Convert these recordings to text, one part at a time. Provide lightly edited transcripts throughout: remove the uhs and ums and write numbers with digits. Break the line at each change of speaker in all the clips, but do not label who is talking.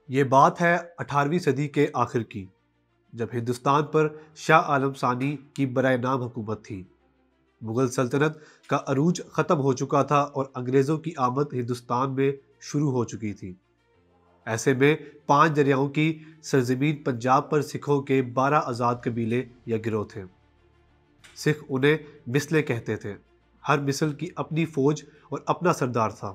یہ بات ہے 18ویں صدی کے آخر کی، جب ہندوستان پر شاہ عالم ثانی کی برائے نام حکومت تھی۔ مغل سلطنت کا عروج ختم ہو چکا تھا اور انگریزوں کی آمد ہندوستان میں شروع ہو چکی تھی۔ ایسے میں 5 دریاؤں کی سرزمین پنجاب پر سکھوں کے 12 آزاد قبیلے یا گروہ تھے۔ سکھ انہیں مثلیں کہتے تھے۔ ہر مثل کی اپنی فوج اور اپنا سردار تھا۔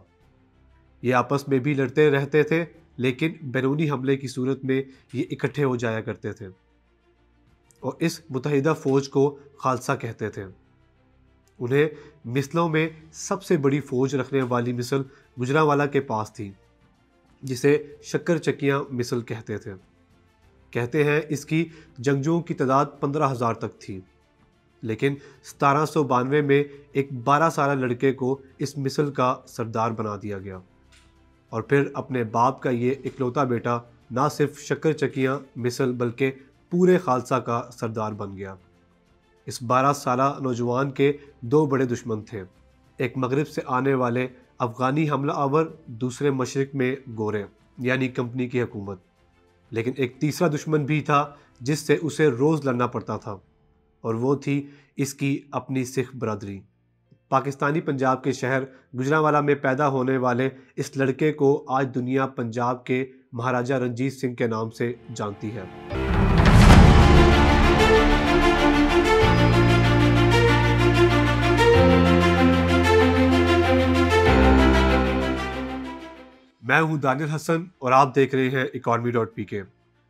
یہ آپس میں بھی لڑتے رہتے تھے، لیکن بیرونی حملے کی صورت میں یہ اکٹھے ہو جایا کرتے تھے اور اس متحدہ فوج کو خالصہ کہتے تھے۔ انہیں مثلوں میں سب سے بڑی فوج رکھنے والی مثل گوجرانوالہ کے پاس تھی، جسے شکر چکیاں مثل کہتے تھے۔ کہتے ہیں اس کی جنگجوؤں کی تعداد 15,000 تک تھی، لیکن 1792 میں ایک 12 سالہ لڑکے کو اس مثل کا سردار بنا دیا گیا، اور پھر اپنے باپ کا یہ اکلوتا بیٹا نہ صرف شکر چکیاں مثل بلکہ پورے خالصہ کا سردار بن گیا۔ اس 12 سالہ نوجوان کے 2 بڑے دشمن تھے، ایک مغرب سے آنے والے افغانی حملہ آور، دوسرے مشرق میں گورے یعنی کمپنی کی حکومت۔ لیکن ایک تیسرا دشمن بھی تھا جس سے اسے روز لڑنا پڑتا تھا، اور وہ تھی اس کی اپنی سکھ برادری۔ پاکستانی پنجاب کے شہر گوجرانوالہ میں پیدا ہونے والے اس لڑکے کو آج دنیا پنجاب کے مہاراجہ رنجیت سنگھ کے نام سے جانتی ہے۔ میں ہوں دانیل حسن اور آپ دیکھ رہے ہیں economy.pk۔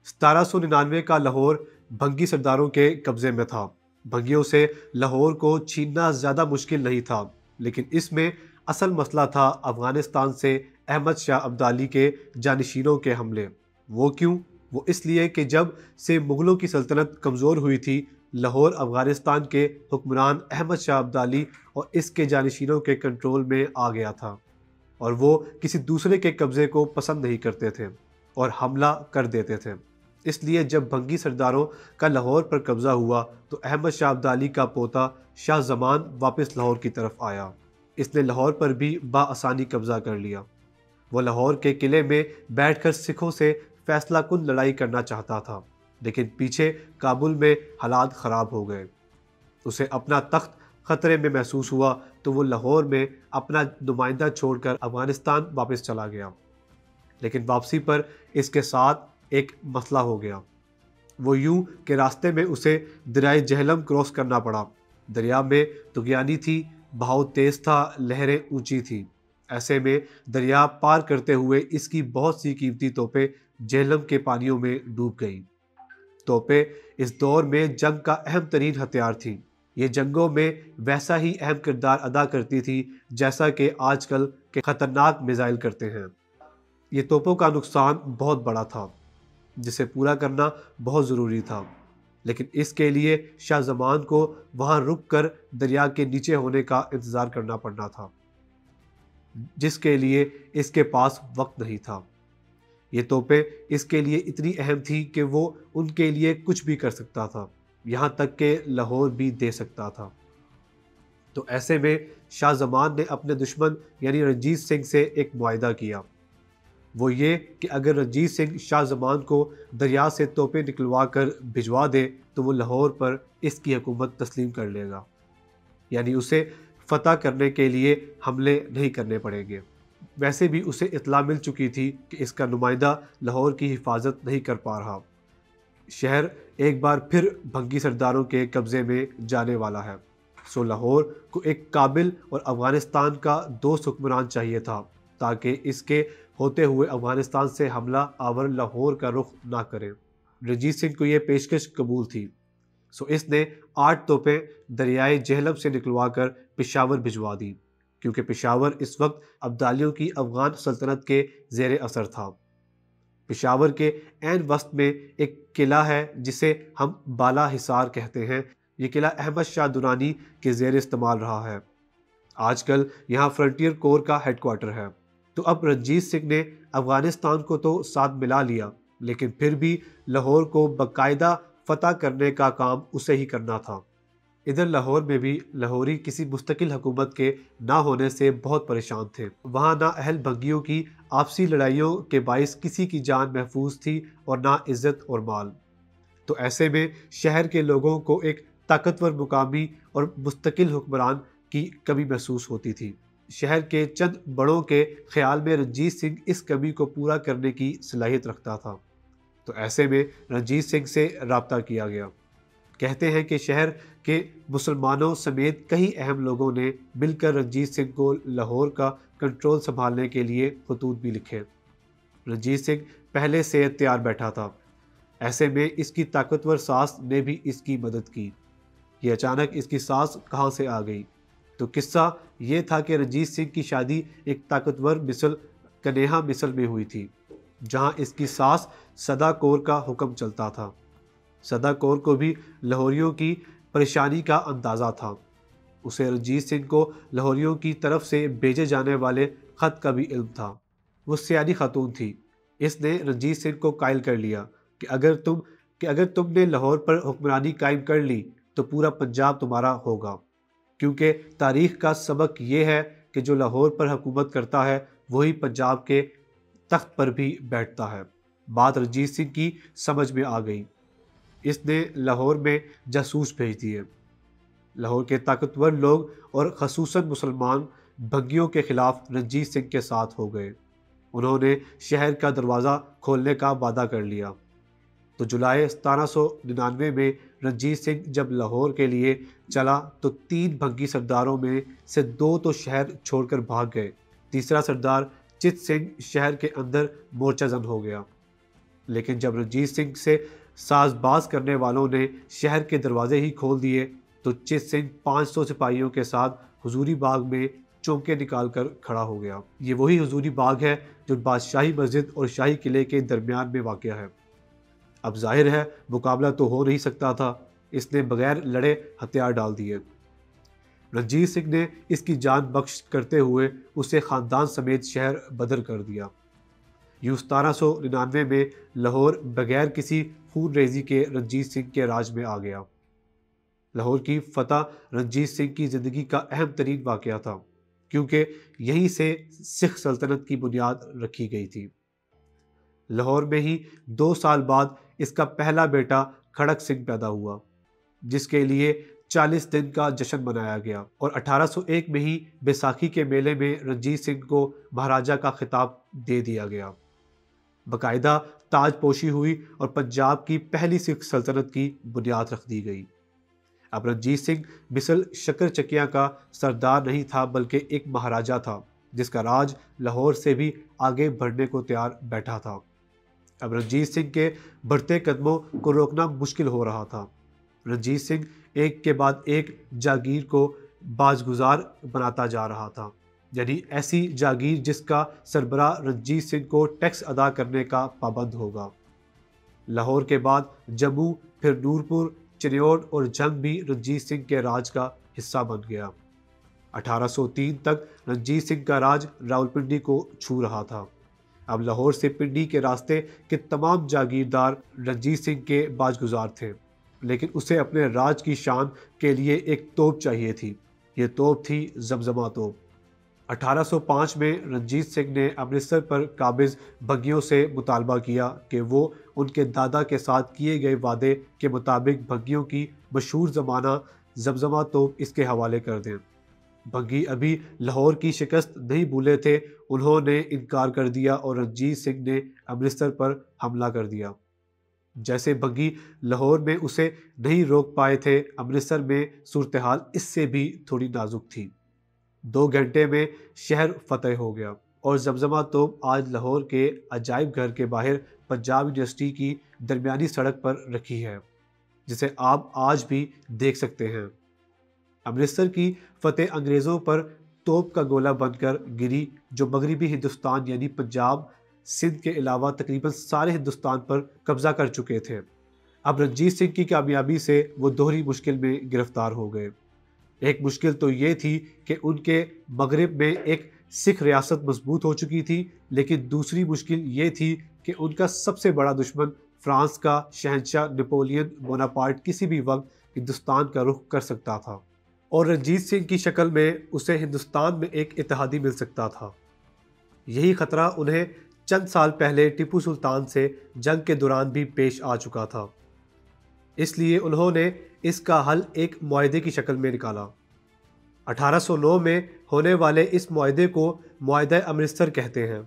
1799 کا لاہور بھنگی سرداروں کے قبضے میں تھا۔ بھنگیوں سے لاہور کو چھیننا زیادہ مشکل نہیں تھا، لیکن اس میں اصل مسئلہ تھا افغانستان سے احمد شاہ ابدالی کے جانشینوں کے حملے۔ وہ کیوں؟ وہ اس لیے کہ جب سے مغلوں کی سلطنت کمزور ہوئی تھی، لاہور افغانستان کے حکمران احمد شاہ ابدالی اور اس کے جانشینوں کے کنٹرول میں آ گیا تھا، اور وہ کسی دوسرے کے قبضے کو پسند نہیں کرتے تھے اور حملہ کر دیتے تھے۔ اس لیے جب بھنگی سرداروں کا لاہور پر قبضہ ہوا تو احمد شاہ ابدالی کا پوتا شاہ زمان واپس لاہور کی طرف آیا۔ اس نے لاہور پر بھی بآسانی قبضہ کر لیا۔ وہ لاہور کے قلعے میں بیٹھ کر سکھوں سے فیصلہ کن لڑائی کرنا چاہتا تھا، لیکن پیچھے کابل میں حالات خراب ہو گئے۔ اسے اپنا تخت خطرے میں محسوس ہوا تو وہ لاہور میں اپنا نمائندہ چھوڑ کر افغانستان واپس چلا گیا، لیکن واپسی پر اس کے ساتھ ایک مسئلہ ہو گیا۔ وہ یوں کہ راستے میں اسے دریائے جہلم کراس کرنا پڑا۔ دریا میں طغیانی تھی، بہاؤ تیز تھا، لہریں اونچی تھیں۔ ایسے میں دریا پار کرتے ہوئے اس کی بہت سی قیمتی توپیں جہلم کے پانیوں میں ڈوب گئیں۔ توپیں اس دور میں جنگ کا اہم ترین ہتھیار تھیں۔ یہ جنگوں میں ویسا ہی اہم کردار ادا کرتی تھی جیسا کہ آج کل کے خطرناک میزائل کرتے ہیں۔ یہ توپوں کا نقصان بہت بڑا تھا، جسے پورا کرنا بہت ضروری تھا، لیکن اس کے لیے شاہ زمان کو وہاں رک کر دریا کے نیچے ہونے کا انتظار کرنا پڑنا تھا، جس کے لیے اس کے پاس وقت نہیں تھا۔ یہ توپیں اس کے لیے اتنی اہم تھیں کہ وہ ان کے لیے کچھ بھی کر سکتا تھا، یہاں تک کہ لاہور بھی دے سکتا تھا۔ تو ایسے میں شاہ زمان نے اپنے دشمن یعنی رنجیت سنگھ سے ایک معاہدہ کیا۔ وہ یہ کہ اگر رنجیت سنگھ شاہ زمان کو دریا سے توپیں نکلوا کر بھجوا دے تو وہ لاہور پر اس کی حکومت تسلیم کر لے گا، یعنی اسے فتح کرنے کے لیے حملے نہیں کرنے پڑیں گے۔ ویسے بھی اسے اطلاع مل چکی تھی کہ اس کا نمائندہ لاہور کی حفاظت نہیں کر پا رہا۔ شہر ایک بار پھر بھنگی سرداروں کے قبضے میں جانے والا ہے، سو لاہور کو ایک قابل اور افغانستان کا دوست حکمران چاہیے تھا تاکہ اس کے ہوتے ہوئے افغانستان سے حملہ آور لاہور کا رخ نہ کرے۔ رنجیت سنگھ کو یہ پیشکش قبول تھی، سو اس نے 8 توپیں دریائے جہلم سے نکلوا کر پشاور بھجوا دی، کیونکہ پشاور اس وقت ابدالیوں کی افغان سلطنت کے زیر اثر تھا۔ پشاور کے عین وسط میں ایک قلعہ ہے جسے ہم بالا حصار کہتے ہیں۔ یہ قلعہ احمد شاہ درانی کے زیر استعمال رہا ہے۔ آج کل یہاں فرنٹیئر کور کا ہیڈ کوارٹر ہے۔ تو اب رنجیت سنگھ نے افغانستان کو تو ساتھ ملا لیا، لیکن پھر بھی لاہور کو باقاعدہ فتح کرنے کا کام اسے ہی کرنا تھا۔ ادھر لاہور میں بھی لاہوری کسی مستقل حکومت کے نہ ہونے سے بہت پریشان تھے۔ وہاں نہ اہل بھنگیوں کی آپسی لڑائیوں کے باعث کسی کی جان محفوظ تھی اور نہ عزت اور مال۔ تو ایسے میں شہر کے لوگوں کو ایک طاقتور مقامی اور مستقل حکمران کی کمی محسوس ہوتی تھی۔ شہر کے چند بڑوں کے خیال میں رنجیت سنگھ اس کمی کو پورا کرنے کی صلاحیت رکھتا تھا، تو ایسے میں رنجیت سنگھ سے رابطہ کیا گیا۔ کہتے ہیں کہ شہر کے مسلمانوں سمیت کئی اہم لوگوں نے مل کر رنجیت سنگھ کو لاہور کا کنٹرول سنبھالنے کے لیے خطوط بھی لکھے۔ رنجیت سنگھ پہلے سے تیار بیٹھا تھا، ایسے میں اس کی طاقتور ساس نے بھی اس کی مدد کی۔ یہ اچانک اس کی ساس کہاں سے آ گئی؟ تو قصہ یہ تھا کہ رنجیت سنگھ کی شادی ایک طاقتور مثل کنیہا مثل میں ہوئی تھی، جہاں اس کی ساس سدا کور کا حکم چلتا تھا۔ سدا کور کو بھی لاہوریوں کی پریشانی کا اندازہ تھا۔ اسے رنجیت سنگھ کو لاہوریوں کی طرف سے بھیجے جانے والے خط کا بھی علم تھا۔ وہ سیانی خاتون تھی۔ اس نے رنجیت سنگھ کو قائل کر لیا کہ اگر تم نے لاہور پر حکمرانی قائم کر لی تو پورا پنجاب تمہارا ہوگا، کیونکہ تاریخ کا سبق یہ ہے کہ جو لاہور پر حکومت کرتا ہے وہی پنجاب کے تخت پر بھی بیٹھتا ہے۔ بات رنجیت سنگھ کی سمجھ میں آ گئی۔ اس نے لاہور میں جاسوس بھیج دیے۔ لاہور کے طاقتور لوگ اور خصوصاً مسلمان بھنگیوں کے خلاف رنجیت سنگھ کے ساتھ ہو گئے۔ انہوں نے شہر کا دروازہ کھولنے کا وعدہ کر لیا۔ تو جولائی 1799 میں رنجیت سنگھ جب لاہور کے لیے چلا تو 3 بھنگی سرداروں میں سے 2 تو شہر چھوڑ کر بھاگ گئے۔ تیسرا سردار چت سنگھ شہر کے اندر مورچہ زن ہو گیا۔ لیکن جب رنجیت سنگھ سے ساز باز کرنے والوں نے شہر کے دروازے ہی کھول دیے تو چت سنگھ 500 سپاہیوں کے ساتھ حضوری باغ میں چونکے نکال کر کھڑا ہو گیا۔ یہ وہی حضوری باغ ہے جو بادشاہی مسجد اور شاہی قلعے کے درمیان میں واقع ہے۔ اب ظاہر ہے مقابلہ تو ہو نہیں سکتا تھا، اس نے بغیر لڑے ہتھیار ڈال دیے۔ رنجیت سنگھ نے اس کی جان بخش کرتے ہوئے اسے خاندان سمیت شہر بدر کر دیا۔ یوں 1799 میں لاہور بغیر کسی خون ریزی کے رنجیت سنگھ کے راج میں آ گیا۔ لاہور کی فتح رنجیت سنگھ کی زندگی کا اہم ترین واقعہ تھا، کیونکہ یہیں سے سکھ سلطنت کی بنیاد رکھی گئی تھی۔ لاہور میں ہی 2 سال بعد اس کا پہلا بیٹا کھڑک سنگھ پیدا ہوا، جس کے لیے 40 دن کا جشن منایا گیا، اور 1801 میں ہی بیساکھی کے میلے میں رنجیت سنگھ کو مہاراجہ کا خطاب دے دیا گیا۔ باقاعدہ تاج پوشی ہوئی اور پنجاب کی پہلی سکھ سلطنت کی بنیاد رکھ دی گئی۔ اب رنجیت سنگھ مثل شکر چکیاں کا سردار نہیں تھا، بلکہ ایک مہاراجہ تھا جس کا راج لاہور سے بھی آگے بڑھنے کو تیار بیٹھا تھا۔ اب رنجیت سنگھ کے بڑھتے قدموں کو روکنا مشکل ہو رہا تھا۔ رنجیت سنگھ ایک کے بعد ایک جاگیر کو باجگزار بناتا جا رہا تھا، یعنی ایسی جاگیر جس کا سربراہ رنجیت سنگھ کو ٹیکس ادا کرنے کا پابند ہوگا۔ لاہور کے بعد جموں، پھر نورپور، چنیوٹ اور جنگ بھی رنجیت سنگھ کے راج کا حصہ بن گیا۔ 1803 تک رنجیت سنگھ کا راج راولپنڈی کو چھو رہا تھا۔ اب لاہور سے پنڈی کے راستے کے تمام جاگیردار رنجیت سنگھ کے باجگزار تھے، لیکن اسے اپنے راج کی شان کے لیے ایک توپ چاہیے تھی۔ یہ توپ تھی زمزمہ توپ۔ 1805 میں رنجیت سنگھ نے امرتسر پر قابض بھنگیوں سے مطالبہ کیا کہ وہ ان کے دادا کے ساتھ کیے گئے وعدے کے مطابق بھنگیوں کی مشہور زمانہ زمزمہ توپ اس کے حوالے کر دیں۔ بھنگی ابھی لاہور کی شکست نہیں بھولے تھے، انہوں نے انکار کر دیا اور رنجیت سنگھ نے امرتسر پر حملہ کر دیا۔ جیسے بھنگی لاہور میں اسے نہیں روک پائے تھے، امرتسر میں صورتحال اس سے بھی تھوڑی نازک تھی۔ 2 گھنٹے میں شہر فتح ہو گیا، اور زمزمہ توپ آج لاہور کے عجائب گھر کے باہر پنجاب یونیورسٹی کی درمیانی سڑک پر رکھی ہے، جسے آپ آج بھی دیکھ سکتے ہیں۔ امرتسر کی فتح انگریزوں پر توپ کا گولہ بن کر گری، جو مغربی ہندوستان یعنی پنجاب، سندھ کے علاوہ تقریباً سارے ہندوستان پر قبضہ کر چکے تھے۔ اب رنجیت سنگھ کی کامیابی سے وہ دوہری مشکل میں گرفتار ہو گئے۔ ایک مشکل تو یہ تھی کہ ان کے مغرب میں ایک سکھ ریاست مضبوط ہو چکی تھی، لیکن دوسری مشکل یہ تھی کہ ان کا سب سے بڑا دشمن فرانس کا شہنشاہ نپولین بوناپارٹ کسی بھی وقت ہندوستان کا رخ کر سکتا تھا اور رنجیت سنگھ کی شکل میں اسے ہندوستان میں ایک اتحادی مل سکتا تھا۔ یہی خطرہ انہیں چند سال پہلے ٹیپو سلطان سے جنگ کے دوران بھی پیش آ چکا تھا، اس لیے انہوں نے اس کا حل ایک معاہدے کی شکل میں نکالا۔ 1809 میں ہونے والے اس معاہدے کو معاہدہ امرتسر کہتے ہیں۔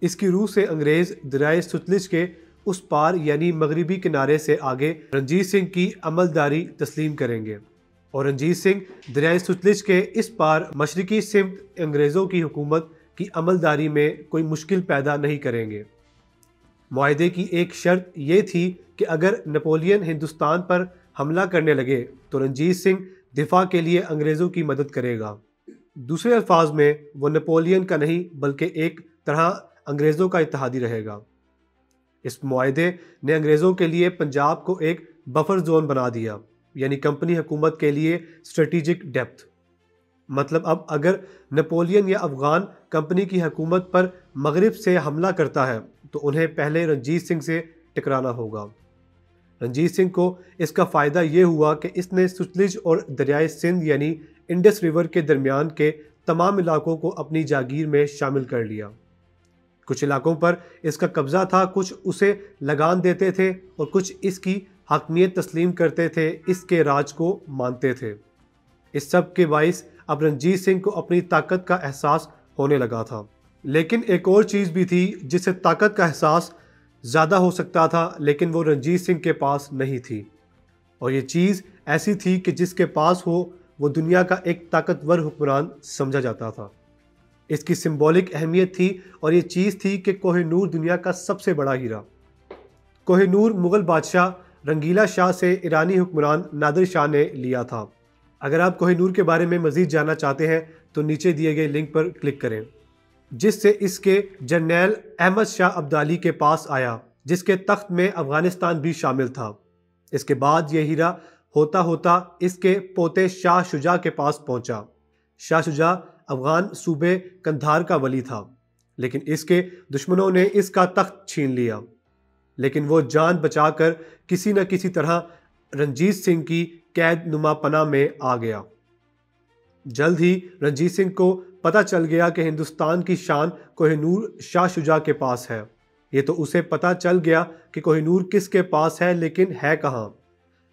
اس کی روح سے انگریز دریائے ستلج کے اس پار یعنی مغربی کنارے سے آگے رنجیت سنگھ کی عملداری تسلیم کریں گے اور رنجیت سنگھ دریائے ستلج کے اس پار مشرقی سمت انگریزوں کی حکومت کی عملداری میں کوئی مشکل پیدا نہیں کریں گے۔ معاہدے کی ایک شرط یہ تھی کہ اگر نپولین ہندوستان پر حملہ کرنے لگے تو رنجیت سنگھ دفاع کے لیے انگریزوں کی مدد کرے گا۔ دوسرے الفاظ میں وہ نپولین کا نہیں بلکہ ایک طرح انگریزوں کا اتحادی رہے گا۔ اس معاہدے نے انگریزوں کے لیے پنجاب کو ایک بفر زون بنا دیا، یعنی کمپنی حکومت کے لیے اسٹریٹجک ڈیپتھ۔ مطلب اب اگر نپولین یا افغان کمپنی کی حکومت پر مغرب سے حملہ کرتا ہے تو انہیں پہلے رنجیت سنگھ سے ٹکرانا ہوگا۔ رنجیت سنگھ کو اس کا فائدہ یہ ہوا کہ اس نے ستلج اور دریائے سندھ یعنی انڈس ریور کے درمیان کے تمام علاقوں کو اپنی جاگیر میں شامل کر لیا۔ کچھ علاقوں پر اس کا قبضہ تھا، کچھ اسے لگان دیتے تھے اور کچھ اس کی حاکمیت تسلیم کرتے تھے، اس کے راج کو مانتے تھے۔ اس سب کے باعث اب رنجیت سنگھ کو اپنی طاقت کا احساس ہونے لگا تھا۔ لیکن ایک اور چیز بھی تھی جس سے طاقت کا احساس زیادہ ہو سکتا تھا، لیکن وہ رنجیت سنگھ کے پاس نہیں تھی، اور یہ چیز ایسی تھی کہ جس کے پاس ہو وہ دنیا کا ایک طاقتور حکمران سمجھا جاتا تھا۔ اس کی سمبولک اہمیت تھی اور یہ چیز تھی کہ کوہ نور دنیا کا سب سے بڑا ہیرا۔ کوہ نور مغل بادشاہ رنگیلا شاہ سے ایرانی حکمران نادر شاہ نے لیا تھا۔ اگر آپ کوہ نور کے بارے میں مزید جاننا چاہتے ہیں تو نیچے دیے گئے لنک پر کلک کریں، جس سے اس کے جرنیل احمد شاہ ابدالی کے پاس آیا، جس کے تخت میں افغانستان بھی شامل تھا۔ اس کے بعد یہ ہیرا ہوتا ہوتا اس کے پوتے شاہ شجاع کے پاس پہنچا۔ شاہ شجاع افغان صوبے قندھار کا ولی تھا، لیکن اس کے دشمنوں نے اس کا تخت چھین لیا، لیکن وہ جان بچا کر کسی نہ کسی طرح رنجیت سنگھ کی قید نما پناہ میں آ گیا۔ جلد ہی رنجیت سنگھ کو پتہ چل گیا کہ ہندوستان کی شان کوہ نور شاہ شجاع کے پاس ہے۔ یہ تو اسے پتہ چل گیا کہ کوہ نور کس کے پاس ہے، لیکن ہے کہاں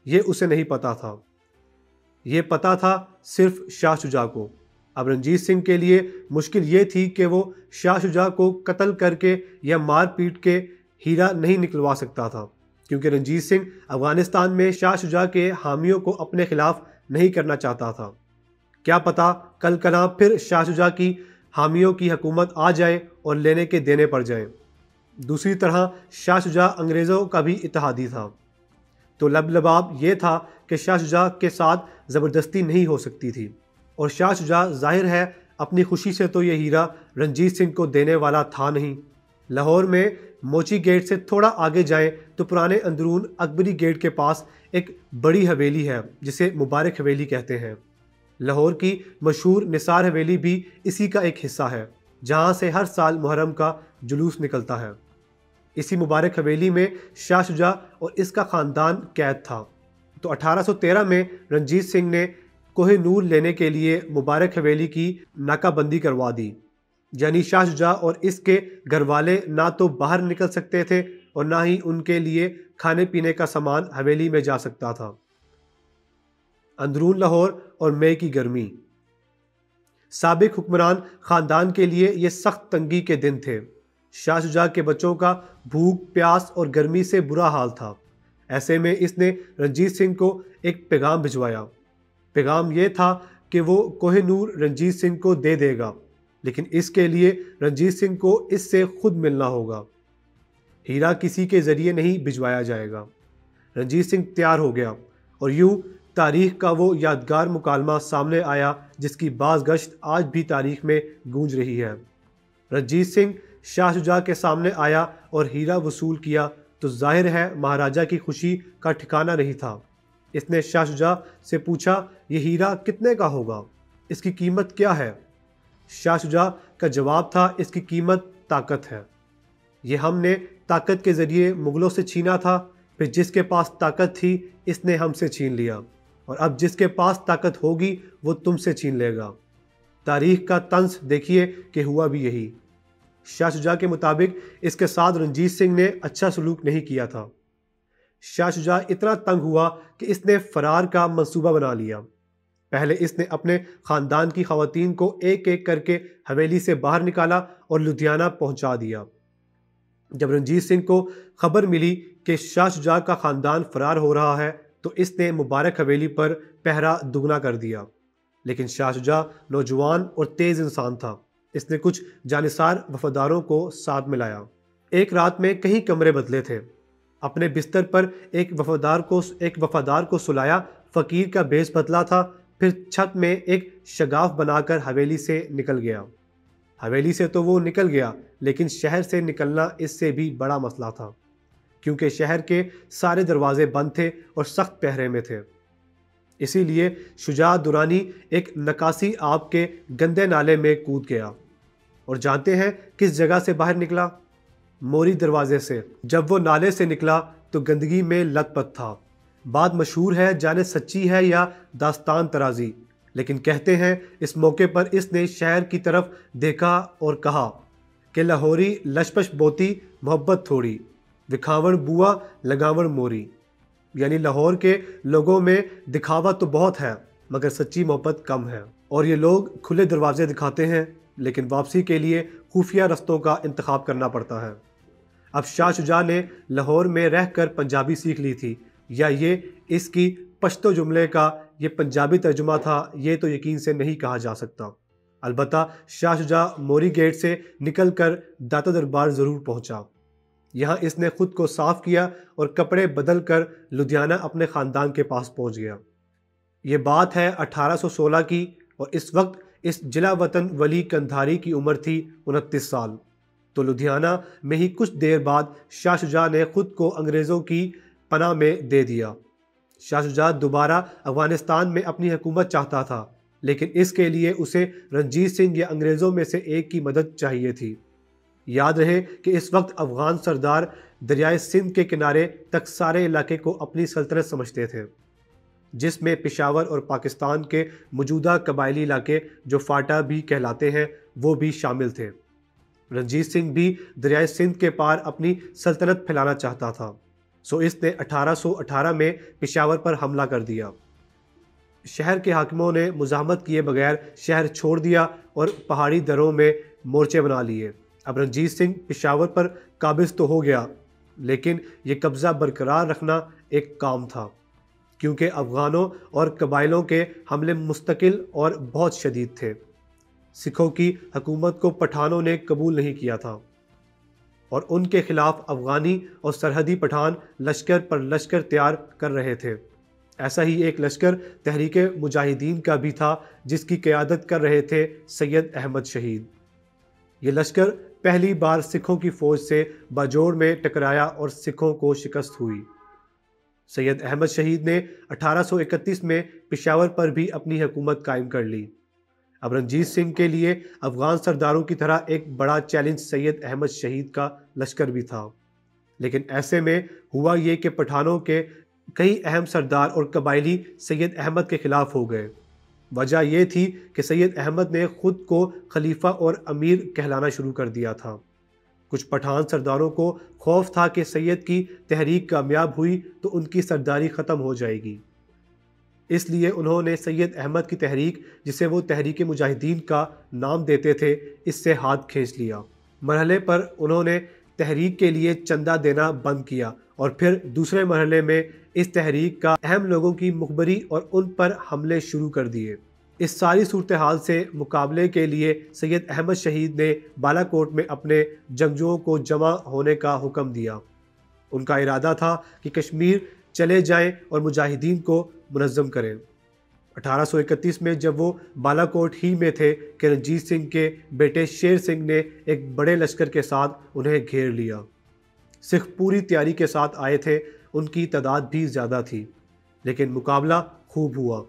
یہ اسے نہیں پتا تھا۔ یہ پتا تھا صرف شاہ شجاع کو۔ اب رنجیت سنگھ کے لیے مشکل یہ تھی کہ وہ شاہ شجاع کو قتل کر کے یا مار پیٹ کے ہیرا نہیں نکلوا سکتا تھا، کیونکہ رنجیت سنگھ افغانستان میں شاہ شجاع کے حامیوں کو اپنے خلاف نہیں کرنا چاہتا تھا۔ کیا پتا کل کلاں پھر شاہ شجاع کی حامیوں کی حکومت آ جائے اور لینے کے دینے پڑ جائیں۔ دوسری طرح شاہ شجاع انگریزوں کا بھی اتحادی تھا، تو لباب یہ تھا کہ شاہ شجاع کے ساتھ زبردستی نہیں ہو سکتی تھی، اور شاہ شجاع ظاہر ہے اپنی خوشی سے تو یہ ہیرا رنجیت سنگھ کو دینے والا تھا نہیں۔ لاہور میں موچی گیٹ سے تھوڑا آگے جائیں تو پرانے اندرون اکبری گیٹ کے پاس ایک بڑی حویلی ہے جسے مبارک حویلی کہتے ہیں۔ لاہور کی مشہور نثار حویلی بھی اسی کا ایک حصہ ہے، جہاں سے ہر سال محرم کا جلوس نکلتا ہے۔ اسی مبارک حویلی میں شاہ شجاع اور اس کا خاندان قید تھا، تو 1813 میں رنجیت سنگھ نے کوہ نور لینے کے لیے مبارک حویلی کی ناکہ بندی کروا دی، یعنی شاہ شجاع اور اس کے گھر والے نہ تو باہر نکل سکتے تھے اور نہ ہی ان کے لیے کھانے پینے کا سامان حویلی میں جا سکتا تھا۔ اندرون لاہور اور مئی کی گرمی۔ سابق حکمران خاندان کے لیے یہ سخت تنگی کے دن تھے۔ شاہ شجاع کے بچوں کا بھوک پیاس اور گرمی سے برا حال تھا۔ ایسے میں اس نے رنجیت سنگھ کو ایک پیغام بھجوایا۔ پیغام یہ تھا کہ وہ کوہ نور رنجیت سنگھ کو دے دے گا، لیکن اس کے لیے رنجیت سنگھ کو اس سے خود ملنا ہوگا۔ ہیرا کسی کے ذریعے نہیں بھجوایا جائے گا۔ رنجیت سنگھ تیار ہو گیا اور یوں تاریخ کا وہ یادگار مکالمہ سامنے آیا جس کی باز گشت آج بھی تاریخ میں گونج رہی ہے۔ رنجیت سنگھ شاہ شجاع کے سامنے آیا اور ہیرا وصول کیا تو ظاہر ہے مہاراجہ کی خوشی کا ٹھکانہ نہیں تھا۔ اس نے شاہ شجاع سے پوچھا، یہ ہیرا کتنے کا ہوگا؟ اس کی قیمت کیا ہے؟ شاہ شجاع کا جواب تھا، اس کی قیمت طاقت ہے۔ یہ ہم نے طاقت کے ذریعے مغلوں سے چھینا تھا، پھر جس کے پاس طاقت تھی اس نے ہم سے چھین لیا۔ اور اب جس کے پاس طاقت ہوگی وہ تم سے چھین لے گا۔ تاریخ کا طنز دیکھیے کہ ہوا بھی یہی۔ شاہ شجاع کے مطابق اس کے ساتھ رنجیت سنگھ نے اچھا سلوک نہیں کیا تھا۔ شاہ شجاع اتنا تنگ ہوا کہ اس نے فرار کا منصوبہ بنا لیا۔ پہلے اس نے اپنے خاندان کی خواتین کو ایک ایک کر کے حویلی سے باہر نکالا اور لدھیانہ پہنچا دیا۔ جب رنجیت سنگھ کو خبر ملی کہ شاہ شجاع کا خاندان فرار ہو رہا ہے تو اس نے مبارک حویلی پر پہرا دگنا کر دیا، لیکن شاہ شجاع نوجوان اور تیز انسان تھا۔ اس نے کچھ جانثار وفاداروں کو ساتھ ملایا۔ ایک رات میں کئی کمرے بدلے تھے۔ اپنے بستر پر ایک وفادار کو سلایا، فقیر کا بھیس بدلا تھا، پھر چھت میں ایک شگاف بنا کر حویلی سے نکل گیا۔ حویلی سے تو وہ نکل گیا، لیکن شہر سے نکلنا اس سے بھی بڑا مسئلہ تھا، کیونکہ شہر کے سارے دروازے بند تھے اور سخت پہرے میں تھے۔ اسی لیے شجاع درانی ایک نکاسی آب کے گندے نالے میں کود گیا، اور جانتے ہیں کس جگہ سے باہر نکلا؟ موری دروازے سے۔ جب وہ نالے سے نکلا تو گندگی میں لت پت تھا۔ بات مشہور ہے، جانے سچی ہے یا داستان طرازی، لیکن کہتے ہیں اس موقع پر اس نے شہر کی طرف دیکھا اور کہا کہ لاہوری لشپش بوتی محبت تھوڑی، دکھاون بوا لگاون موری، یعنی لاہور کے لوگوں میں دکھاوا تو بہت ہے مگر سچی محبت کم ہے، اور یہ لوگ کھلے دروازے دکھاتے ہیں لیکن واپسی کے لیے خفیہ رستوں کا انتخاب کرنا پڑتا ہے۔ اب شاہ شجاع نے لاہور میں رہ کر پنجابی سیکھ لی تھی، یا یہ اس کی پشتو جملے کا یہ پنجابی ترجمہ تھا، یہ تو یقین سے نہیں کہا جا سکتا۔ البتہ شاہ شجاع موری گیٹ سے نکل کر داتا دربار ضرور پہنچا۔ یہاں اس نے خود کو صاف کیا اور کپڑے بدل کر لدھیانہ اپنے خاندان کے پاس پہنچ گیا۔ یہ بات ہے 1816 کی، اور اس وقت اس جلا وطن ولی کندھاری کی عمر تھی 29 سال۔ تو لدھیانہ میں ہی کچھ دیر بعد شاہ شجاع نے خود کو انگریزوں کی پناہ میں دے دیا۔ شاہ شجاع دوبارہ افغانستان میں اپنی حکومت چاہتا تھا، لیکن اس کے لیے اسے رنجیت سنگھ یا انگریزوں میں سے ایک کی مدد چاہیے تھی۔ یاد رہے کہ اس وقت افغان سردار دریائے سندھ کے کنارے تک سارے علاقے کو اپنی سلطنت سمجھتے تھے، جس میں پشاور اور پاکستان کے موجودہ قبائلی علاقے جو فاٹا بھی کہلاتے ہیں وہ بھی شامل تھے۔ رنجیت سنگھ بھی دریائے سندھ کے پار اپنی سلطنت پھیلانا چاہتا تھا، سو اس نے 1818 میں پشاور پر حملہ کر دیا۔ شہر کے حاکموں نے مزاحمت کیے بغیر شہر چھوڑ دیا اور پہاڑی دروں میں مورچے بنا لیے۔ اب رنجیت سنگھ پشاور پر قابض تو ہو گیا، لیکن یہ قبضہ برقرار رکھنا ایک کام تھا، کیونکہ افغانوں اور قبائلیوں کے حملے مستقل اور بہت شدید تھے۔ سکھوں کی حکومت کو پٹھانوں نے قبول نہیں کیا تھا، اور ان کے خلاف افغانی اور سرحدی پٹھان لشکر پر لشکر تیار کر رہے تھے۔ ایسا ہی ایک لشکر تحریک مجاہدین کا بھی تھا، جس کی قیادت کر رہے تھے سید احمد شہید۔ یہ لشکر پہلی بار سکھوں کی فوج سے باجوڑ میں ٹکرایا اور سکھوں کو شکست ہوئی۔ سید احمد شہید نے 1831 میں پشاور پر بھی اپنی حکومت قائم کر لی۔ اب رنجیت سنگھ کے لیے افغان سرداروں کی طرح ایک بڑا چیلنج سید احمد شہید کا لشکر بھی تھا، لیکن ایسے میں ہوا یہ کہ پٹھانوں کے کئی اہم سردار اور قبائلی سید احمد کے خلاف ہو گئے۔ وجہ یہ تھی کہ سید احمد نے خود کو خلیفہ اور امیر کہلانا شروع کر دیا تھا۔ کچھ پٹھان سرداروں کو خوف تھا کہ سید کی تحریک کامیاب ہوئی تو ان کی سرداری ختم ہو جائے گی، اس لیے انہوں نے سید احمد کی تحریک، جسے وہ تحریک مجاہدین کا نام دیتے تھے، اس سے ہاتھ کھینچ لیا۔ مرحلے پر انہوں نے تحریک کے لیے چندہ دینا بند کیا، اور پھر دوسرے مرحلے میں اس تحریک کا اہم لوگوں کی مخبری اور ان پر حملے شروع کر دیے۔ اس ساری صورتحال سے مقابلے کے لیے سید احمد شہید نے بالا کوٹ میں اپنے جنگجوؤں کو جمع ہونے کا حکم دیا۔ ان کا ارادہ تھا کہ کشمیر چلے جائیں اور مجاہدین کو منظم کریں۔ 1831 میں جب وہ بالا کوٹ ہی میں تھے کہ رنجیت سنگھ کے بیٹے شیر سنگھ نے ایک بڑے لشکر کے ساتھ انہیں گھیر لیا۔ سکھ پوری تیاری کے ساتھ آئے تھے، ان کی تعداد بھی زیادہ تھی، لیکن مقابلہ خوب ہوا۔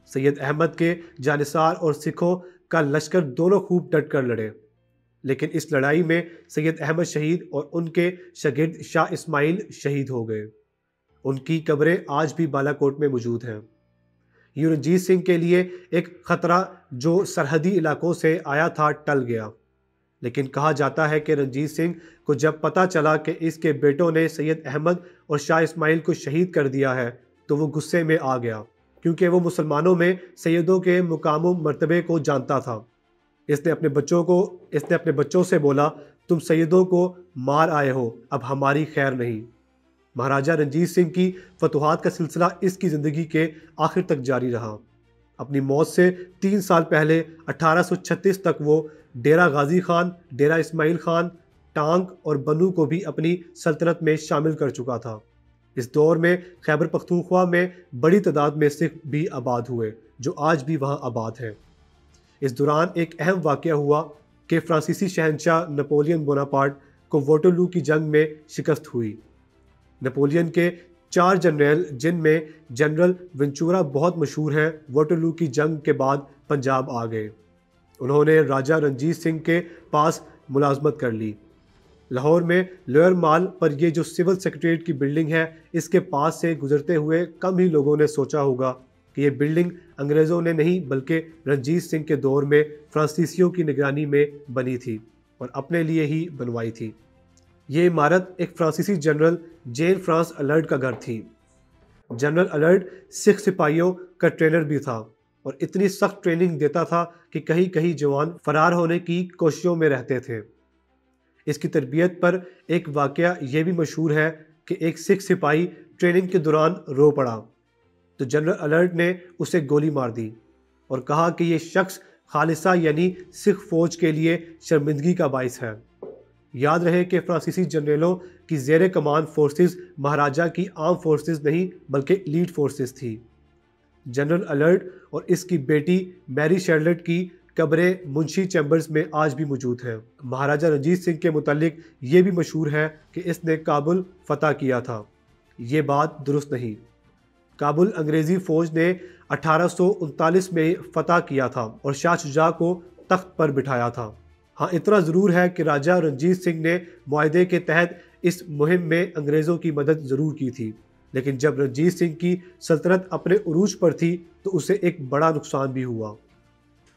سید احمد کے جانثار اور سکھوں کا لشکر دونوں خوب ڈٹ کر لڑے، لیکن اس لڑائی میں سید احمد شہید اور ان کے شاگرد شاہ اسماعیل شہید ہو گئے۔ ان کی قبریں آج بھی بالا کوٹ میں موجود ہیں۔ یوں رنجیت سنگھ کے لیے ایک خطرہ جو سرحدی علاقوں سے آیا تھا ٹل گیا، لیکن کہا جاتا ہے کہ رنجیت سنگھ کو جب پتہ چلا کہ اس کے بیٹوں نے سید احمد اور شاہ اسماعیل کو شہید کر دیا ہے تو وہ غصے میں آ گیا، کیونکہ وہ مسلمانوں میں سیدوں کے مقام و مرتبے کو جانتا تھا۔ اس نے اپنے بچوں سے بولا، تم سیدوں کو مار آئے ہو، اب ہماری خیر نہیں۔ مہاراجہ رنجیت سنگھ کی فتوحات کا سلسلہ اس کی زندگی کے آخر تک جاری رہا۔ اپنی موت سے 3 سال پہلے 1836 تک وہ ڈیرہ غازی خان، ڈیرہ اسماعیل خان، ٹانک اور بنو کو بھی اپنی سلطنت میں شامل کر چکا تھا۔ اس دور میں خیبر پختونخوا میں بڑی تعداد میں سکھ بھی آباد ہوئے جو آج بھی وہاں آباد ہیں۔ اس دوران ایک اہم واقعہ ہوا کہ فرانسیسی شہنشاہ نپولین بوناپارٹ کو واٹرلو کی جنگ میں شکست ہوئی۔ نپولین کے 4 جنرل، جن میں جنرل ونچورا بہت مشہور ہیں، واٹرلو کی جنگ کے بعد پنجاب آ گئے۔ انہوں نے راجہ رنجیت سنگھ کے پاس ملازمت کر لی۔ لاہور میں لوئر مال پر یہ جو سول سیکریٹریٹ کی بلڈنگ ہے، اس کے پاس سے گزرتے ہوئے کم ہی لوگوں نے سوچا ہوگا کہ یہ بلڈنگ انگریزوں نے نہیں بلکہ رنجیت سنگھ کے دور میں فرانسیسیوں کی نگرانی میں بنی تھی اور اپنے لیے ہی بنوائی تھی۔ یہ عمارت ایک فرانسیسی جنرل جین فرانس الرٹ کا گھر تھی۔ جنرل الرٹ سکھ سپاہیوں کا ٹرینر بھی تھا اور اتنی سخت ٹریننگ دیتا تھا کہ کہیں کہیں جوان فرار ہونے کی کوششوں میں رہتے تھے۔ اس کی تربیت پر ایک واقعہ یہ بھی مشہور ہے کہ ایک سکھ سپاہی ٹریننگ کے دوران رو پڑا تو جنرل الرٹ نے اسے گولی مار دی اور کہا کہ یہ شخص خالصہ یعنی سکھ فوج کے لیے شرمندگی کا باعث ہے۔ یاد رہے کہ فرانسیسی جنرلوں کی زیر کمان فورسز مہاراجہ کی عام فورسز نہیں بلکہ ایلیٹ فورسز تھی۔ جنرل الرٹ اور اس کی بیٹی میری شرلٹ کی قبریں منشی چیمبرز میں آج بھی موجود ہیں۔ مہاراجہ رنجیت سنگھ کے متعلق یہ بھی مشہور ہے کہ اس نے کابل فتح کیا تھا۔ یہ بات درست نہیں۔ کابل انگریزی فوج نے 1839 میں فتح کیا تھا اور شاہ شجاع کو تخت پر بٹھایا تھا۔ ہاں اتنا ضرور ہے کہ راجہ رنجیت سنگھ نے معاہدے کے تحت اس مہم میں انگریزوں کی مدد ضرور کی تھی، لیکن جب رنجیت سنگھ کی سلطنت اپنے عروج پر تھی تو اسے ایک بڑا نقصان بھی ہوا۔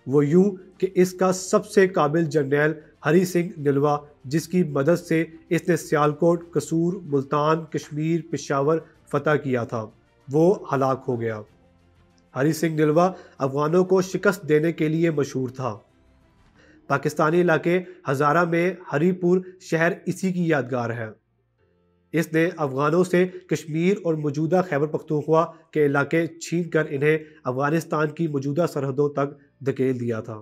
وہ یوں کہ اس کا سب سے قابل جرنیل ہری سنگھ نلوا، جس کی مدد سے اس نے سیالکوٹ، قصور، ملتان، کشمیر، پشاور فتح کیا تھا، وہ ہلاک ہو گیا۔ ہری سنگھ نلوا افغانوں کو شکست دینے کے لیے مشہور تھا۔ پاکستانی علاقے ہزارہ میں ہری پور شہر اسی کی یادگار ہے۔ اس نے افغانوں سے کشمیر اور موجودہ خیبر پختونخوا کے علاقے چھین کر انہیں افغانستان کی موجودہ سرحدوں تک دھکیل دیا تھا۔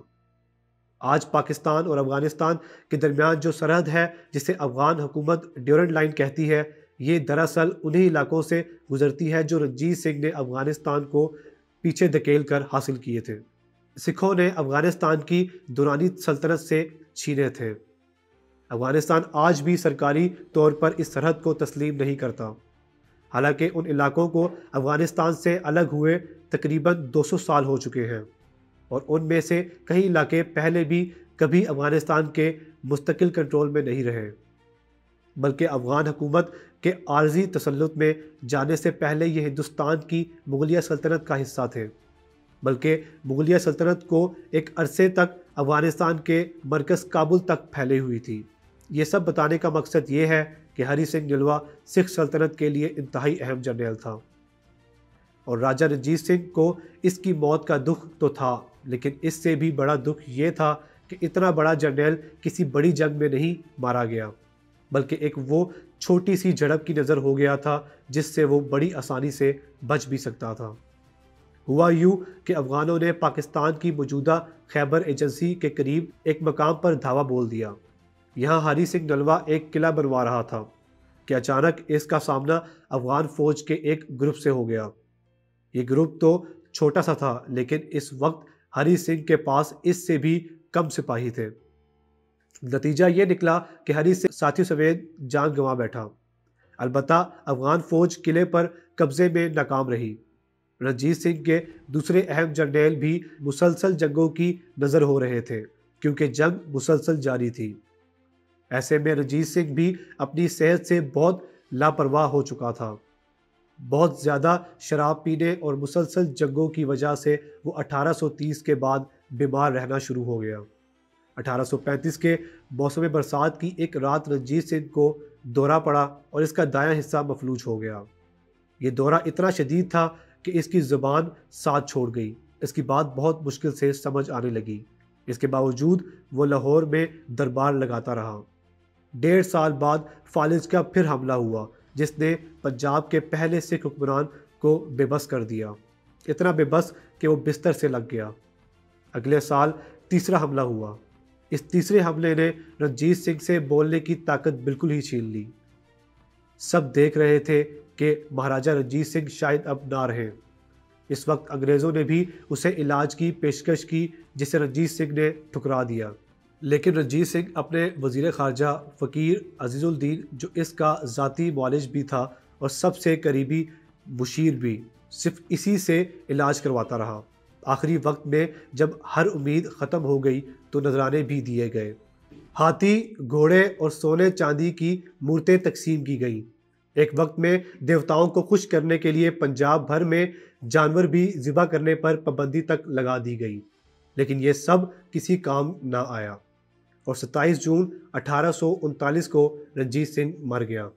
آج پاکستان اور افغانستان کے درمیان جو سرحد ہے جسے افغان حکومت ڈیورنڈ لائن کہتی ہے، یہ دراصل انہی علاقوں سے گزرتی ہے جو رنجیت سنگھ نے افغانستان کو پیچھے دھکیل کر حاصل کیے تھے۔ سکھوں نے افغانستان کی دورانی سلطنت سے چھینے تھے۔ افغانستان آج بھی سرکاری طور پر اس سرحد کو تسلیم نہیں کرتا، حالانکہ ان علاقوں کو افغانستان سے الگ ہوئے تقریباً 200 سال ہو چکے ہیں اور ان میں سے کئی علاقے پہلے بھی کبھی افغانستان کے مستقل کنٹرول میں نہیں رہے، بلکہ افغان حکومت کے عارضی تسلط میں جانے سے پہلے یہ ہندوستان کی مغلیہ سلطنت کا حصہ تھے، بلکہ مغلیہ سلطنت کو ایک عرصے تک افغانستان کے مرکز کابل تک پھیلی ہوئی تھی۔ یہ سب بتانے کا مقصد یہ ہے کہ ہری سنگھ نلوا سکھ سلطنت کے لیے انتہائی اہم جرنیل تھا، اور راجہ رنجیت سنگھ کو اس کی موت کا دکھ تو تھا، لیکن اس سے بھی بڑا دکھ یہ تھا کہ اتنا بڑا جرنیل کسی بڑی جنگ میں نہیں مارا گیا، بلکہ ایک وہ چھوٹی سی جھڑپ کی نظر ہو گیا تھا جس سے وہ بڑی آسانی سے بچ بھی سکتا تھا۔ ہوا یوں کہ افغانوں نے پاکستان کی موجودہ خیبر ایجنسی کے قریب ایک مقام پر دھاوا بول دیا۔ یہاں ہری سنگھ نلوا ایک قلعہ بنوا رہا تھا کہ اچانک اس کا سامنا افغان فوج کے ایک گروپ سے ہو گیا۔ یہ گروپ تو چھوٹا سا تھا، لیکن اس وقت ہری سنگھ کے پاس اس سے بھی کم سپاہی تھے۔ نتیجہ یہ نکلا کہ ہری سنگھ ساتھی سمیت جان گنوا بیٹھا۔ البتہ افغان فوج قلعے پر قبضے میں ناکام رہی۔ رنجیت سنگھ کے دوسرے اہم جرنیل بھی مسلسل جنگوں کی نظر ہو رہے تھے، کیونکہ جنگ مسلسل جاری تھی۔ ایسے میں رنجیت سنگھ بھی اپنی صحت سے بہت لاپرواہ ہو چکا تھا۔ بہت زیادہ شراب پینے اور مسلسل جنگوں کی وجہ سے وہ 1830 کے بعد بیمار رہنا شروع ہو گیا۔ 1835 کے موسم برسات کی ایک رات رنجیت سنگھ کو دورہ پڑا اور اس کا دایاں حصہ مفلوج ہو گیا۔ یہ دورہ اتنا شدید تھا کہ اس کی زبان ساتھ چھوڑ گئی، اس کی بات بہت مشکل سے سمجھ آنے لگی۔ اس کے باوجود وہ لاہور میں دربار لگاتا رہا۔ 1.5 سال بعد فالج کا پھر حملہ ہوا جس نے پنجاب کے پہلے سکھ حکمران کو بے بس کر دیا، اتنا بے بس کہ وہ بستر سے لگ گیا۔ اگلے سال تیسرا حملہ ہوا۔ اس تیسرے حملے نے رنجیت سنگھ سے بولنے کی طاقت بالکل ہی چھین لی۔ سب دیکھ رہے تھے کہ مہاراجہ رنجیت سنگھ شاید اب نہ رہے۔ اس وقت انگریزوں نے بھی اسے علاج کی پیشکش کی جسے رنجیت سنگھ نے ٹھکرا دیا، لیکن رنجیت سنگھ اپنے وزیر خارجہ فقیر عزیز الدین جو اس کا ذاتی معالج بھی تھا اور سب سے قریبی مشیر بھی، صرف اسی سے علاج کرواتا رہا۔ آخری وقت میں جب ہر امید ختم ہو گئی تو نذرانے بھی دیے گئے۔ ہاتھی، گھوڑے اور سونے چاندی کی مورتیں تقسیم کی گئیں۔ ایک وقت میں دیوتاؤں کو خوش کرنے کے لیے پنجاب بھر میں جانور بھی ذبح کرنے پر پابندی تک لگا دی گئی، لیکن یہ سب کسی کام نہ آیا اور 27 جون 1839 کو رنجیت سنگھ مر گیا۔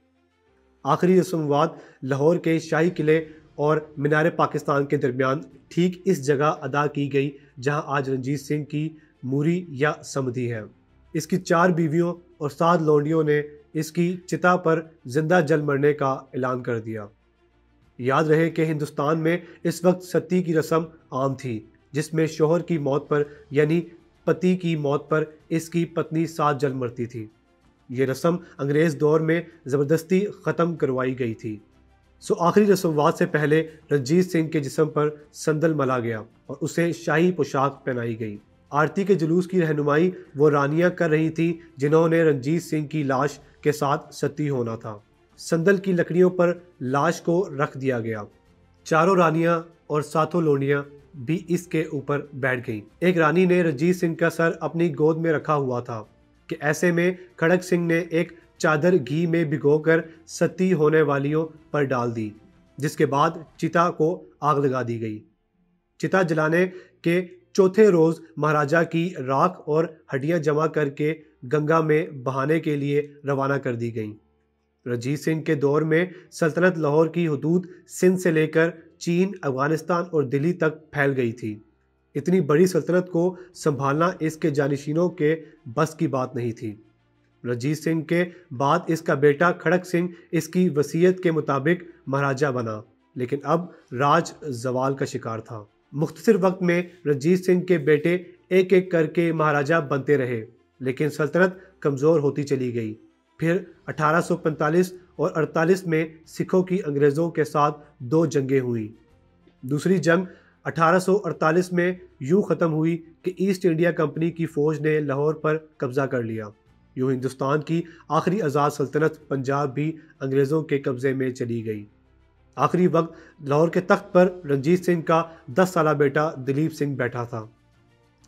آخری رسومات لاہور کے شاہی قلعے اور مینار پاکستان کے درمیان ٹھیک اس جگہ ادا کی گئی جہاں آج رنجیت سنگھ کی موری یا سمدھی ہے۔ اس کی 4 بیویوں اور 7 لونڈیوں نے اس کی چتا پر زندہ جل مرنے کا اعلان کر دیا۔ یاد رہے کہ ہندوستان میں اس وقت ستی کی رسم عام تھی جس میں شوہر کی موت پر یعنی پتی کی موت پر اس کی پتنی ساتھ جل مرتی تھی۔ یہ رسم انگریز دور میں زبردستی ختم کروائی گئی تھی۔ آخری رسومات سے پہلے رنجیت سنگھ کے جسم پر سندل ملا گیا اور اسے شاہی پوشاک پہنائی گئی۔ آرتی کے جلوس کی رہنمائی وہ رانیاں کر رہی تھیں جنہوں نے رنجیت سنگھ کی لاش کے ساتھ ستی ہونا تھا۔ سندل کی لکڑیوں پر لاش کو رکھ دیا گیا۔ 4 رانیاں اور 7 لونڈیاں بھی اس کے اوپر بیٹھ گئیں۔ ایک رانی نے رنجیت سنگھ کا سر اپنی گود میں رکھا ہوا تھا کہ ایسے میں کھڑک سنگھ نے ایک چادر گھی میں بھگو کر ستی ہونے والیوں پر ڈال دی، جس کے بعد چتا کو آگ لگا دی گئی۔ چتا جلانے کے چوتھے روز مہاراجہ کی راکھ اور ہڈیاں جمع کر کے گنگا میں بہانے کے لیے روانہ کر دی گئیں۔ رنجیت سنگھ کے دور میں سلطنت لاہور کی حدود سندھ سے لے کر چین، افغانستان اور دلی تک پھیل گئی تھی۔ اتنی بڑی سلطنت کو سنبھالنا اس کے جانشینوں کے بس کی بات نہیں تھی۔ رنجیت سنگھ کے بعد اس کا بیٹا کھڑک سنگھ اس کی وصیت کے مطابق مہاراجہ بنا، لیکن اب راج زوال کا شکار تھا۔ مختصر وقت میں رنجیت سنگھ کے بیٹے ایک ایک کر کے مہاراجہ بنتے رہے، لیکن سلطنت کمزور ہوتی چلی گئی۔ پھر 1845 اور 48 میں سکھوں کی انگریزوں کے ساتھ 2 جنگیں ہوئیں۔ دوسری جنگ 1848 میں یوں ختم ہوئی کہ ایسٹ انڈیا کمپنی کی فوج نے لاہور پر قبضہ کر لیا۔ یوں ہندوستان کی آخری آزاد سلطنت پنجاب بھی انگریزوں کے قبضے میں چلی گئی۔ آخری وقت لاہور کے تخت پر رنجیت سنگھ کا 10 سالہ بیٹا دلیپ سنگھ بیٹھا تھا۔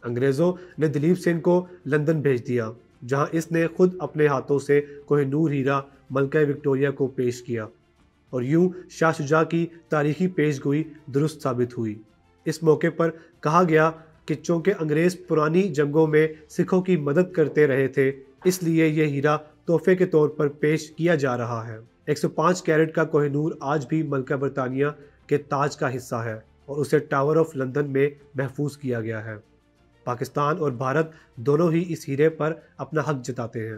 انگریزوں نے دلیپ سنگھ کو لندن بھیج دیا، جہاں اس نے خود اپنے ہاتھوں سے کوہ نور ہیرا ملکہ وکٹوریہ کو پیش کیا، اور یوں شاہ شجاع کی تاریخی پیش گوئی درست ثابت ہوئی۔ اس موقع پر کہا گیا کہ چونکہ انگریز پرانی جنگوں میں سکھوں کی مدد کرتے رہے تھے، اس لیے یہ ہیرا تحفے کے طور پر پیش کیا جا رہا ہے۔ 105 کیرٹ کا کوہ نور آج بھی ملکہ برطانیہ کے تاج کا حصہ ہے اور اسے ٹاور آف لندن میں محفوظ کیا گیا ہے۔ پاکستان اور بھارت دونوں ہی اس ہیرے پر اپنا حق جتاتے ہیں۔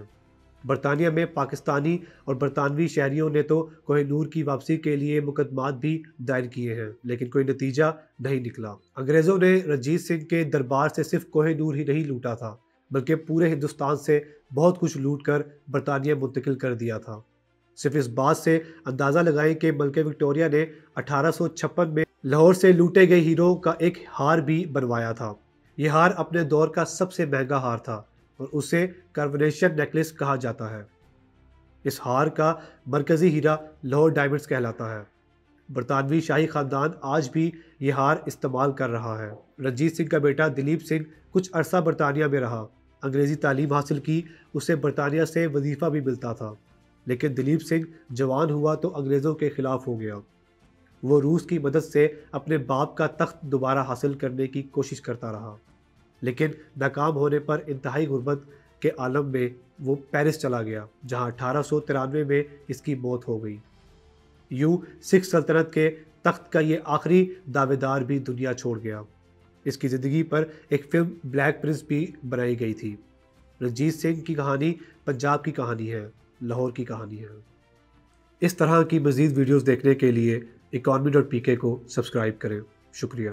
برطانیہ میں پاکستانی اور برطانوی شہریوں نے تو کوہ نور کی واپسی کے لیے مقدمات بھی دائر کیے ہیں، لیکن کوئی نتیجہ نہیں نکلا۔ انگریزوں نے رنجیت سنگھ کے دربار سے صرف کوہ نور ہی نہیں لوٹا تھا، بلکہ پورے ہندوستان سے بہت کچھ لوٹ کر برطانیہ منتقل کر دیا تھا۔ صرف اس بات سے اندازہ لگائیں کہ ملکہ وکٹوریہ نے 1856 میں لاہور سے لوٹے گئے ہیروں کا ایک ہار بھی بنوایا تھا۔ یہ ہار اپنے دور کا سب سے مہنگا ہار تھا اور اسے کارونیشن نیکلس کہا جاتا ہے۔ اس ہار کا مرکزی ہیرا لاہور ڈائمنڈز کہلاتا ہے۔ برطانوی شاہی خاندان آج بھی یہ ہار استعمال کر رہا ہے۔ رنجیت سنگھ کا بیٹا دلیپ سنگھ کچھ عرصہ برطانیہ میں رہا، انگریزی تعلیم حاصل کی، اسے برطانیہ سے وظیفہ بھی ملتا تھا، لیکن دلیپ سنگھ جوان ہوا تو انگریزوں کے خلاف ہو گیا۔ وہ روس کی مدد سے اپنے باپ کا تخت دوبارہ حاصل کرنے کی کوشش کرتا رہا، لیکن ناکام ہونے پر انتہائی غربت کے عالم میں وہ پیرس چلا گیا، جہاں 1893 میں اس کی موت ہو گئی۔ یوں سکھ سلطنت کے تخت کا یہ آخری دعوے دار بھی دنیا چھوڑ گیا۔ اس کی زندگی پر ایک فلم بلیک پرنس بھی بنائی گئی تھی۔ رنجیت سنگھ کی کہانی پنجاب کی کہانی ہے، لاہور کی کہانی ہے۔ اس طرح کی مزید ویڈیوز دیکھنے کے لیے economy.pk کو سبسکرائب کریں۔ شکریہ۔